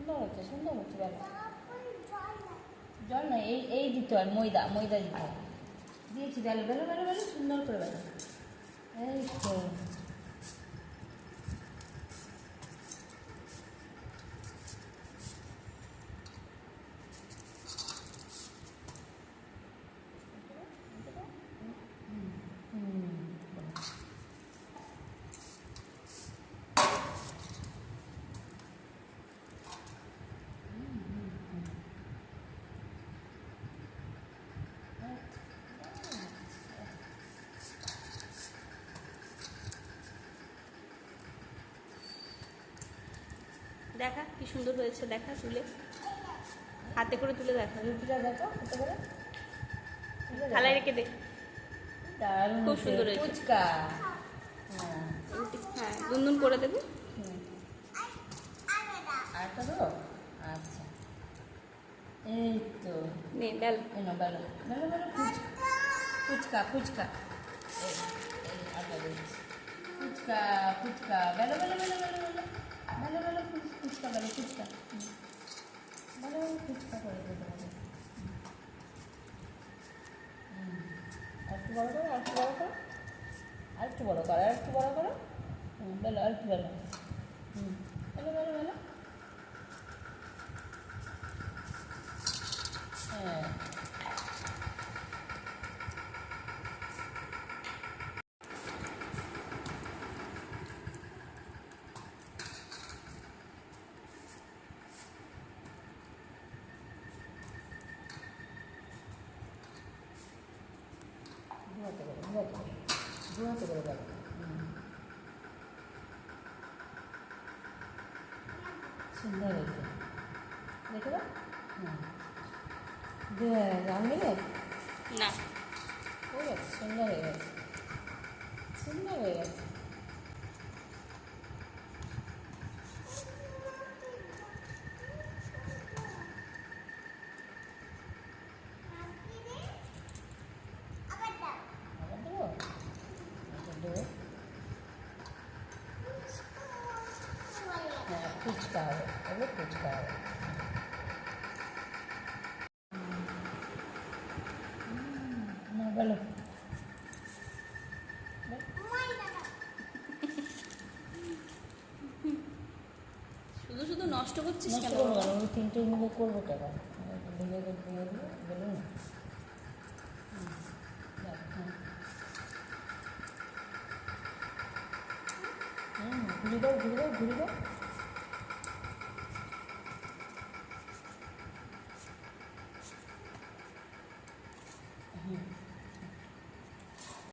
সুন্দর হচ্ছে বেলা। জল না, এই দিতে হয়, ময়দা দিতে হয়। দিয়েছি, বেলো সুন্দর করে বেলো। এই তো দেখা কি সুন্দর হয়েছে, দেখা তুলে হাতে করে তুলে দেখা। রুটিটা দেখো হাতে করে থালায় রেখে দে। খুব সুন্দর হয়েছে। ফুচকা হ্যাঁ, দুনদুন করে দেবে। আরেকটা দেবো? আচ্ছা, এই তো নে বেল। বেলো ফুচকা ফুচকা বেলো ফুচকা করে দিতে হবে। আরেকটু বড় করো, আরেকটু বড় করো। বেলো, আরেকটু বেলো। বেলো। হ্যাঁ, ধোয়াতে করে বেলো। সুন্দর হয়েছে, দেখে দাও। রঙ নেবে না, হয়ে গেছে, সুন্দর হয়ে গেছে। আবার দেবো, হ্যাঁ ফুচকা হবে, না বলো। শুধু নষ্ট করছিস নষ্ট কেন? করবো না, ওই তিনটে মিলে করবো টাকা ভেঙে দেবো, বলো না। ঘুরে দাও। হুম।